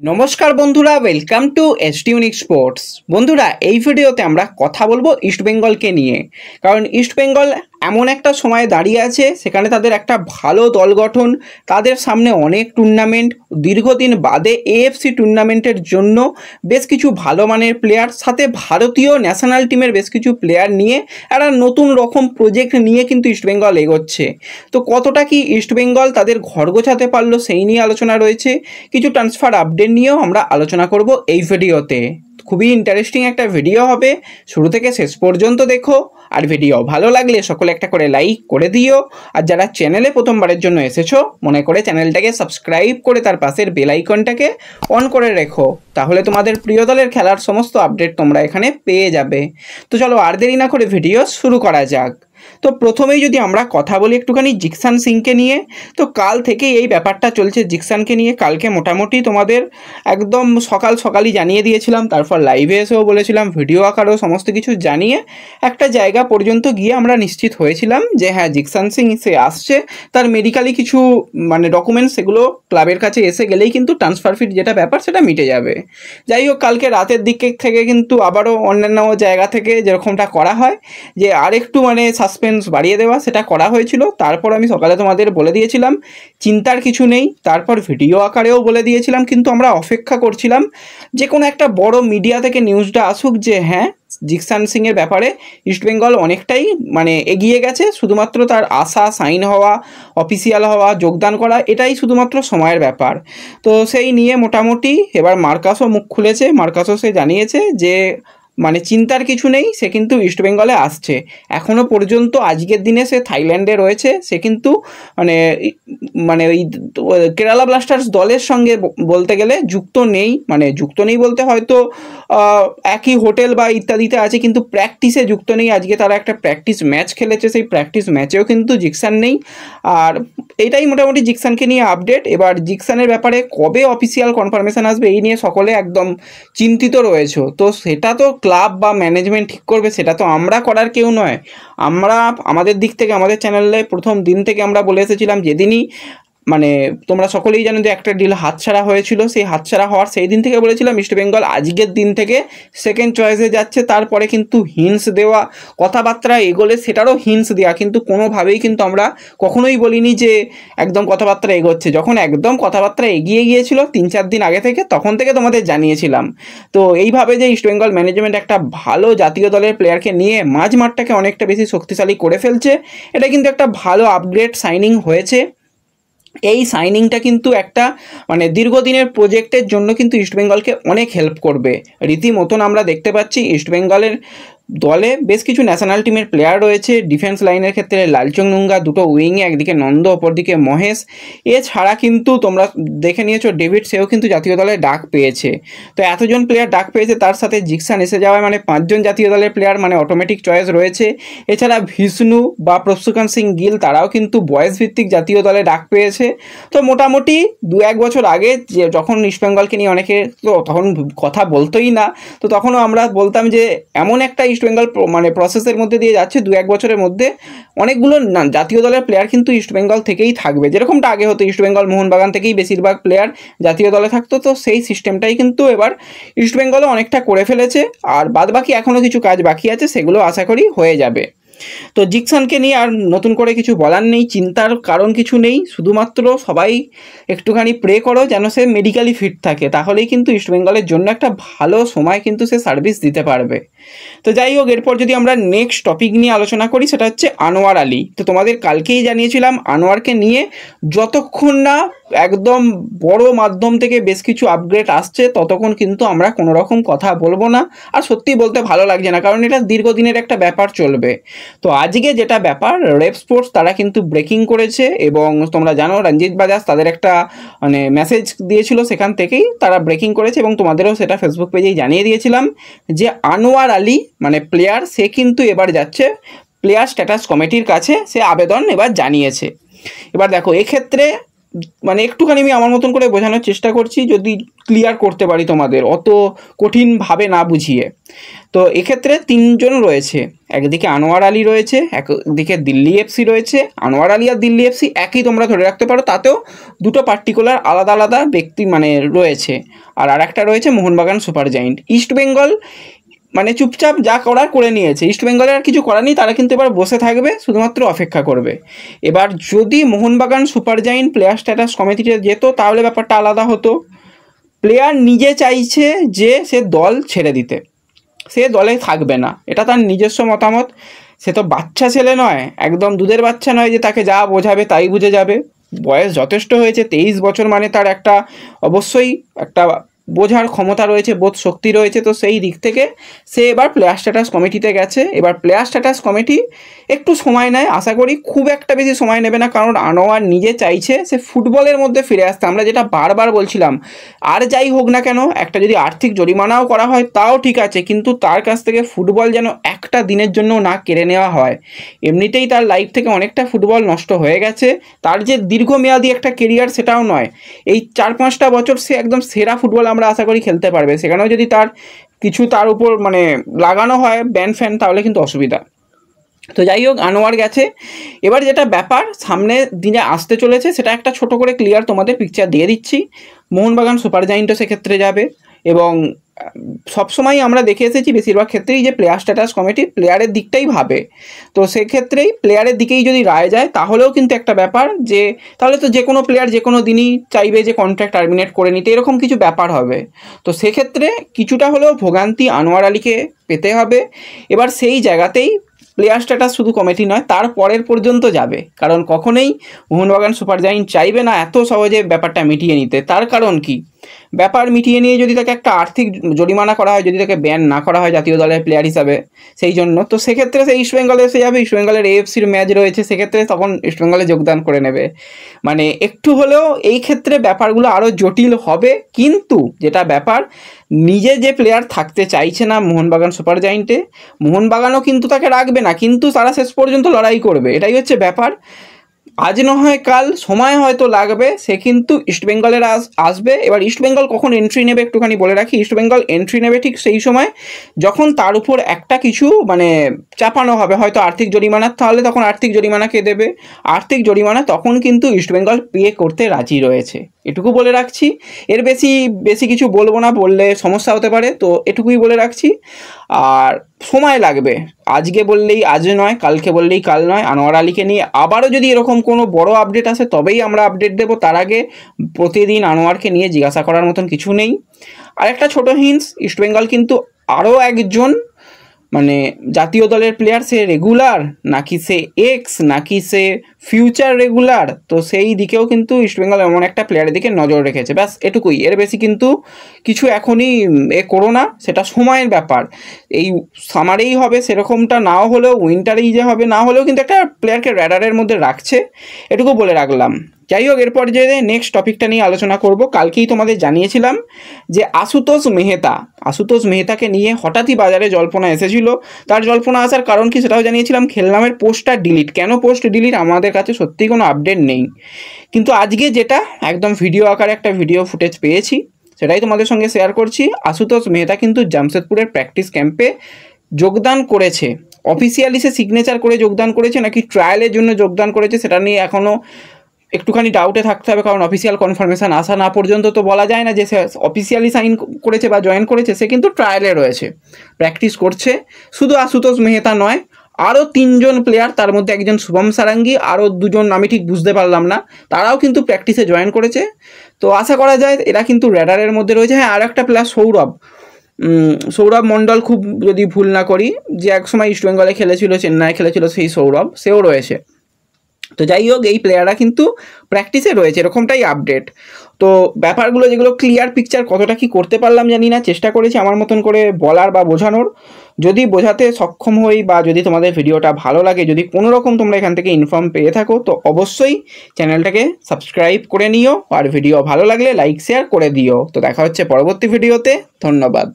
নমস্কার বন্ধুরা, welcome to ST unique sports. বন্ধুরা, এই ভিডিওতে আমরা কথা বলবো ইস্টবেঙ্গলকে নিয়ে। কারণ ইস্টবেঙ্গল এমন একটা সময়ে দাঁড়িয়ে আছে, সেখানে তাদের একটা ভালো দল গঠন, তাদের সামনে অনেক টুর্নামেন্ট, দীর্ঘদিন বাদে এএফসি টুর্নামেন্টের জন্য বেশ কিছু ভালো মানের প্লেয়ার, সাথে ভারতীয় ন্যাশনাল টিমের বেশ কিছু প্লেয়ার নিয়ে একটা নতুন রকম প্রজেক্ট নিয়ে কিন্তু ইস্টবেঙ্গল এগোচ্ছে। তো কতটা কি ইস্টবেঙ্গল তাদের ঘর গোছাতে পারলো সেই নিয়ে আলোচনা রয়েছে। কিছু ট্রান্সফার আপডেট নিয়েও আমরা আলোচনা করব এই ভিডিওতে। খুবই ইন্টারেস্টিং একটা ভিডিও হবে, শুরু থেকে শেষ পর্যন্ত দেখো। আর ভিডিও ভালো লাগলে সকলে একটা করে লাইক করে দিও। আর যারা চ্যানেলে প্রথমবারের জন্য এসেছো, মনে করে চ্যানেলটাকে সাবস্ক্রাইব করে তার পাশের বেল আইকনটাকে অন করে রেখো, তাহলে তোমাদের প্রিয় দলের খেলার সমস্ত আপডেট তোমরা এখানে পেয়ে যাবে। তো চলো আর দেরি না করে ভিডিও শুরু করা যাক। তো প্রথমেই যদি আমরা কথা বলি একটুখানি জিকসান সিংকে নিয়ে, তো কাল থেকেই এই ব্যাপারটা চলছে জিকসানকে নিয়ে। কালকে মোটামুটি তোমাদের একদম সকালই জানিয়ে দিয়েছিলাম, তারপর লাইভে এসেও বলেছিলাম, ভিডিও আকারেও সমস্ত কিছু জানিয়ে একটা জায়গা পর্যন্ত গিয়ে আমরা নিশ্চিত হয়েছিলাম যে হ্যাঁ, জিকসান সিং সে আসছে। তার মেডিকেলি কিছু ডকুমেন্টস, সেগুলো ক্লাবের কাছে এসে গেলেই কিন্তু ট্রান্সফার ফি যেটা ব্যাপার সেটা মিটে যাবে। যাই হোক, কালকে রাতের দিকে থেকে কিন্তু আবারও অন্যান্য জায়গা থেকে যেরকমটা করা হয় যে আরেকটু সাসপেন্স বাড়িয়ে দেওয়া, সেটা করা হয়েছিল। তারপর আমি সকালে তোমাদের বলে দিয়েছিলাম চিন্তার কিছু নেই, তারপর ভিডিও আকারেও বলে দিয়েছিলাম, কিন্তু আমরা অপেক্ষা করছিলাম যে কোনো একটা বড় মিডিয়া থেকে নিউজটা আসুক যে হ্যাঁ, জিকসান সিংয়ের ব্যাপারে ইস্টবেঙ্গল অনেকটাই এগিয়ে গেছে। শুধুমাত্র তার আশা, সাইন হওয়া, অফিসিয়াল হওয়া, যোগদান করা, এটাই শুধুমাত্র সময়ের ব্যাপার। তো সেই নিয়ে মোটামুটি এবার মার্কাসও মুখ খুলেছে। মার্কাসও সে জানিয়েছে যে চিন্তার কিছু নেই, সে কিন্তু ইস্টবেঙ্গলে আসছে। এখনও পর্যন্ত আজকের দিনে সে থাইল্যান্ডে রয়েছে। সে কিন্তু ওই কেরালা ব্লাস্টার্স দলের সঙ্গে বলতে গেলে যুক্ত নেই। যুক্ত নেই বলতে হয়তো একই হোটেল বা ইত্যাদিতে আছে, কিন্তু প্র্যাকটিসে যুক্ত নেই। আজকে তারা একটা প্র্যাকটিস ম্যাচ খেলেছে, সেই প্র্যাকটিস ম্যাচেও কিন্তু জিকসান নেই। আর এটাই মোটামুটি জিকসানকে নিয়ে আপডেট। এবার জিকসানের ব্যাপারে কবে অফিসিয়াল কনফার্মেশন আসবে এই নিয়ে সকলে একদম চিন্তিত রয়েছে। তো সেটা তো ক্লাব বা ম্যানেজমেন্ট ঠিক করবে, সেটা তো আমরা করার কেউ নয়। আমরা আমাদের দিক থেকে, আমাদের চ্যানেলে প্রথম দিন থেকে আমরা বলে এসেছিলাম, যেদিনই তোমরা সকলেই জানো যে একটা ডিল হাতছাড়া হয়েছিল, সেই হাতছাড়া হওয়ার সেই দিন থেকে বলেছিলাম ইস্টবেঙ্গল আজকের দিন থেকে সেকেন্ড চয়েসে যাচ্ছে। তারপরে কিন্তু হিন্টস দেওয়া, কথাবার্তা এগোলে সেটারও হিন্টস দেওয়া, কিন্তু কোনোভাবেই কিন্তু আমরা কখনোই বলিনি যে একদম কথাবার্তা এগোচ্ছে। যখন একদম কথাবার্তা এগিয়ে গিয়েছিল 3-4 দিন আগে থেকে, তখন থেকে তোমাদের জানিয়েছিলাম। তো এইভাবে যে ইস্টবেঙ্গল ম্যানেজমেন্ট একটা ভালো জাতীয় দলের প্লেয়ারকে নিয়ে মাঝ মাঠটাকে অনেকটা বেশি শক্তিশালী করে ফেলছে, এটা কিন্তু একটা ভালো আপগ্রেড সাইনিং হয়েছে। এই সাইনিংটা কিন্তু একটা দীর্ঘদিনের প্রজেক্টের জন্য কিন্তু ইস্টবেঙ্গলকে অনেক হেল্প করবে। রীতিমতন আমরা দেখতে পাচ্ছি ইস্টবেঙ্গলের দলে বেশ কিছু ন্যাশনাল টিমের প্লেয়ার রয়েছে। ডিফেন্স লাইনের ক্ষেত্রে লালচং নুঙ্গা, দুটো উইংয়ে, একদিকে নন্দ, অপরদিকে মহেশ। এছাড়া কিন্তু তোমরা দেখে নিয়েছো ডেভিড, সেও কিন্তু জাতীয় দলে ডাক পেয়েছে। তো এতজন প্লেয়ার ডাক পেয়েছে, তার সাথে জিকসান এসে যাওয়ায় 5জন জাতীয় দলের প্লেয়ার অটোমেটিক চয়েস রয়েছে। এছাড়া বিষ্ণু বা প্রসুকান সিং গিল, তারাও কিন্তু বয়স ভিত্তিক জাতীয় দলে ডাক পেয়েছে। তো মোটামুটি 2-1 বছর আগে যখন ইস্টবেঙ্গলকে নিয়ে অনেকে তো তখন কথা বলতোই না, তো তখনও আমরা বলতাম যে এমন একটা ইস্টবেঙ্গল প্রসেসের মধ্যে দিয়ে যাচ্ছে, 2-1 বছরের মধ্যে অনেকগুলো জাতীয় দলের প্লেয়ার কিন্তু ইস্টবেঙ্গল থেকেই থাকবে। যেরকমটা আগে হতো, ইস্টবেঙ্গল মোহনবাগান থেকেই বেশিরভাগ প্লেয়ার জাতীয় দলে থাকতো। তো সেই সিস্টেমটাই কিন্তু এবার ইস্টবেঙ্গলও অনেকটা করে ফেলেছে। আর বাদবাকি এখনও কিছু কাজ বাকি আছে, সেগুলো আশা করি হয়ে যাবে। তো জিকসানকে নিয়ে আর নতুন করে কিছু বলার নেই, চিন্তার কারণ কিছু নেই। শুধুমাত্র সবাই একটুখানি প্রে করো যেন সে মেডিকেলি ফিট থাকে, তাহলেই কিন্তু ইস্টবেঙ্গলের জন্য একটা ভালো সময় কিন্তু সে সার্ভিস দিতে পারবে। তো যাই হোক, এরপর যদি আমরা নেক্সট টপিক নিয়ে আলোচনা করি, সেটা হচ্ছে আনোয়ার আলী। তো তোমাদের কালকেই জানিয়েছিলাম আনোয়ারকে নিয়ে যতক্ষণ না একদম বড় মাধ্যম থেকে বেশ কিছু আপগ্রেড আসছে, ততক্ষণ কিন্তু আমরা কোনো রকম কথা বলবো না। আর সত্যি বলতে ভালো লাগছে না, কারণ এটা দীর্ঘদিনের একটা ব্যাপার চলবে। তো আজকে যেটা ব্যাপার, রেপ স্পোর্টস তারা কিন্তু ব্রেকিং করেছে, এবং তোমরা জানো রঞ্জিত বাজাজ তাদের একটা মেসেজ দিয়েছিল, সেখান থেকেই তারা ব্রেকিং করেছে, এবং তোমাদেরও সেটা ফেসবুক পেজেই জানিয়ে দিয়েছিলাম যে আনোয়ার আলী প্লেয়ার, সে কিন্তু এবার যাচ্ছে প্লেয়ার স্ট্যাটাস কমিটির কাছে, সে আবেদন এবার জানিয়েছে। এবার দেখো, এক্ষেত্রে মানে একটুখানি আমি আমার মতন করে বোঝানোর চেষ্টা করছি, যদি ক্লিয়ার করতে পারি তোমাদের অত কঠিনভাবে না বুঝিয়ে। তো এক্ষেত্রে তিনজন রয়েছে, একদিকে আনোয়ার আলী রয়েছে, একদিকে দিল্লি এফসি রয়েছে। আনোয়ার আলী আর দিল্লি এফসি একই তোমরা ধরে রাখতে পারো, তাতেও দুটো পার্টিকুলার আলাদা আলাদা ব্যক্তি মানে রয়েছে। আর একটা রয়েছে মোহনবাগান সুপার জায়েন্ট। ইস্টবেঙ্গল মানে চুপচাপ যা করার করে নিয়েছে, ইস্টবেঙ্গলের আর কিছু করার নেই, তারা কিন্তু এবার বসে থাকবে, শুধুমাত্র অপেক্ষা করবে। এবার যদি Mohun Bagan super giant player status কমিটিতে যেত তাহলে ব্যাপারটা আলাদা হতো। প্লেয়ার নিজে চাইছে যে সে দল ছেড়ে দিতে, সে দলে থাকবে না, এটা তার নিজস্ব মতামত। সে তো বাচ্চা ছেলে নয়, একদম দুধের বাচ্চা নয় যে তাকে যা বোঝাবে তাই বুঝে যাবে। বয়স যথেষ্ট হয়েছে, 23 বছর, মানে তার একটা অবশ্যই একটা বোঝার ক্ষমতা রয়েছে, বোধ শক্তি রয়েছে। তো সেই দিক থেকে সে এবার প্লেয়ার স্ট্যাটাস কমিটিতে গেছে। এবার প্লেয়ার স্ট্যাটাস কমিটি একটু সময় নেয়, আশা করি খুব একটা বেশি সময় নেবে না, কারণ আনোয়ার নিজে চাইছে সে ফুটবলের মধ্যে ফিরে আসতে। আমরা যেটা বারবার বলছিলাম, আর যাই হোক না কেন, একটা যদি আর্থিক জরিমানাও করা হয় তাও ঠিক আছে, কিন্তু তার কাছ থেকে ফুটবল যেন একটা দিনের জন্য না কেড়ে নেওয়া হয়। এমনিতেই তার লাইফ থেকে অনেকটা ফুটবল নষ্ট হয়ে গেছে, তার যে দীর্ঘমেয়াদী একটা কেরিয়ার সেটাও নয়, এই 4-5টা বছর সে একদম সেরা ফুটবল আমরা আশা করি খেলতে পারবে। সেখানেও যদি তার কিছু তার উপর মানে লাগানো হয় ব্যান ফ্যান, তাহলে কিন্তু অসুবিধা। তো যাই হোক, আনোয়ার গেছে। এবার যেটা ব্যাপার সামনে দিনে আসতে চলেছে সেটা একটা ছোট করে ক্লিয়ার তোমাদের পিকচার দিয়ে দিচ্ছি। মোহনবাগান সুপার জায়েন্টও সেক্ষেত্রে যাবে, এবং সবসময় আমরা দেখে এসেছি বেশিরভাগ ক্ষেত্রেই যে প্লেয়ার স্ট্যাটাস কমিটি প্লেয়ারের দিকটাই ভাবে। তো সেক্ষেত্রেই প্লেয়ারের দিকেই যদি রায় যায় তাহলেও কিন্তু একটা ব্যাপার যে তাহলে তো যে কোনো প্লেয়ার যে কোনো দিনই চাইবে যে কন্ট্রাক্ট টার্মিনেট করে নিতে, এরকম কিছু ব্যাপার হবে। তো সেক্ষেত্রে কিছুটা হলেও ভোগান্তি আনোয়ার আলীকে পেতে হবে। এবার সেই জায়গাতেই প্লেয়ার স্ট্যাটাস শুধু কমিটি নয়, তার পরের পর্যন্ত যাবে, কারণ কখনোই মোহনবাগান সুপার জায়েন্ট চাইবে না এত সহজে ব্যাপারটা মিটিয়ে নিতে। তার কারণ কি, ব্যাপার মিটিয়ে নিয়ে যদি তাকে একটা আর্থিক জরিমানা করা হয়, যদি তাকে ব্যান না করা হয় জাতীয় দলের প্লেয়ার হিসাবে সেই জন্য, তো সেক্ষেত্রে সে ইস্টবেঙ্গলে এসে যাবে। ইস্টবেঙ্গলের এএফসির ম্যাচ রয়েছে, সেক্ষেত্রে তখন ইস্টবেঙ্গলে যোগদান করে নেবে। মানে একটু হলেও এই ক্ষেত্রে ব্যাপারগুলো আরও জটিল হবে। কিন্তু যেটা ব্যাপার, নিজে যে প্লেয়ার থাকতে চাইছে না মোহনবাগান সুপার জায়েন্টে, মোহনবাগানও কিন্তু তাকে রাখবে না, কিন্তু তারা শেষ পর্যন্ত লড়াই করবে, এটাই হচ্ছে ব্যাপার। আজ না হয় কাল, সময় হয়তো লাগবে, সে কিন্তু ইস্টবেঙ্গলের আসবে। এবার ইস্টবেঙ্গল কখন এন্ট্রি নেবে একটুখানি বলে রাখি, ইস্টবেঙ্গল এন্ট্রি নেবে ঠিক সেই সময় যখন তার উপর একটা কিছু মানে চাপানো হবে, হয়তো আর্থিক জরিমানা, তাহলে তখন আর্থিক জরিমানা কে দেবে, আর্থিক জরিমানা তখন কিন্তু ইস্টবেঙ্গল পে করতে রাজি রয়েছে, এটুকু বলে রাখছি। এর বেশি কিছু বলবো না, বললে সমস্যা হতে পারে, তো এটুকুই বলে রাখছি। আর সময় লাগবে, আজকে বললেই আজ নয়, কালকে বললেই কাল নয়। আনোয়ার আলীকে নিয়ে আবারও যদি এরকম কোনো বড় আপডেট আসে তবেই আমরা আপডেট দেবো, তার আগে প্রতিদিন আনোয়ারকে নিয়ে জিজ্ঞাসা করার মতন কিছু নেই। আর একটা ছোটো হিন্টস, ইস্টবেঙ্গল কিন্তু আরও একজন মানে জাতীয় দলের প্লেয়ার, সে রেগুলার নাকি সে এক্স নাকি সে ফিউচার রেগুলার, তো সেই দিকেও কিন্তু ইস্টবেঙ্গল এমন একটা প্লেয়ারের দিকে নজর রেখেছে, ব্যাস এটুকুই। এর বেশি কিন্তু কিছু এখনই করো না, সেটা সময়ের ব্যাপার। এই সামারেই হবে সেরকমটা নাও হলেও, উইন্টারেই যে হবে না হলেও, কিন্তু একটা প্লেয়ারকে র্যাডারের মধ্যে রাখছে, এটুকু বলে রাখলাম। যাই হোক, এরপর যে নেক্সট টপিকটা নিয়ে আলোচনা করব, কালকেই তোমাদের জানিয়েছিলাম যে আশুতোষ মেহতাকে নিয়ে হঠাৎই বাজারে জল্পনা এসেছিল। তার জল্পনা আসার কারণ কি সেটাও জানিয়েছিলাম। খেলনামের পোস্টটা ডিলিট, কেন পোস্ট ডিলিট আমাদের কাছে সত্যিই কোনো আপডেট নেই, কিন্তু আজকে যেটা একদম ভিডিও আকারে একটা ভিডিও ফুটেজ পেয়েছি সেটাই তোমাদের সঙ্গে শেয়ার করছি। আশুতোষ মেহতা কিন্তু জামশেদপুরের প্র্যাকটিস ক্যাম্পে যোগদান করেছে। অফিসিয়ালি সে সিগনেচার করে যোগদান করেছে নাকি ট্রায়ালের জন্য যোগদান করেছে সেটা নিয়ে এখনও একটুখানি ডাউটে থাকতে হবে, কারণ অফিসিয়াল কনফার্মেশন আসা না পর্যন্ত তো বলা যায় না যে সে অফিসিয়ালি সাইন করেছে বা জয়েন করেছে। সে কিন্তু ট্রায়ালে রয়েছে, প্র্যাকটিস করছে। শুধু আশুতোষ মেহতা নয়, আরও 3 জন প্লেয়ার, তার মধ্যে একজন শুভম সারাঙ্গি, আরও 2 জন আমি ঠিক বুঝতে পারলাম না, তারাও কিন্তু প্র্যাকটিসে জয়েন করেছে। তো আশা করা যায় এরা কিন্তু র্যাডারের মধ্যে রয়েছে। হ্যাঁ, আর একটা প্লেয়ার সৌরভ মণ্ডল, খুব যদি ভুল না করি, যে একসময় ইস্টবেঙ্গলে খেলেছিল, চেন্নাই খেলেছিল, সেই সৌরভ, সেও রয়েছে। তো যাই হোক, এই প্লেয়াররা কিন্তু প্র্যাকটিসে রয়েছে, এরকমটাই আপডেট। তো ব্যাপারগুলো যেগুলো ক্লিয়ার পিকচার কতটা কি করতে পারলাম জানি না, চেষ্টা করেছি আমার মতন করে বলার বা বোঝানোর। যদি বোঝাতে সক্ষম হই বা যদি তোমাদের ভিডিওটা ভালো লাগে, যদি কোনো রকম তোমরা এখান থেকে ইনফর্ম পেয়ে থাকো, তো অবশ্যই চ্যানেলটাকে সাবস্ক্রাইব করে নিও, আর ভিডিও ভালো লাগলে লাইক শেয়ার করে দিও। তো দেখা হচ্ছে পরবর্তী ভিডিওতে, ধন্যবাদ।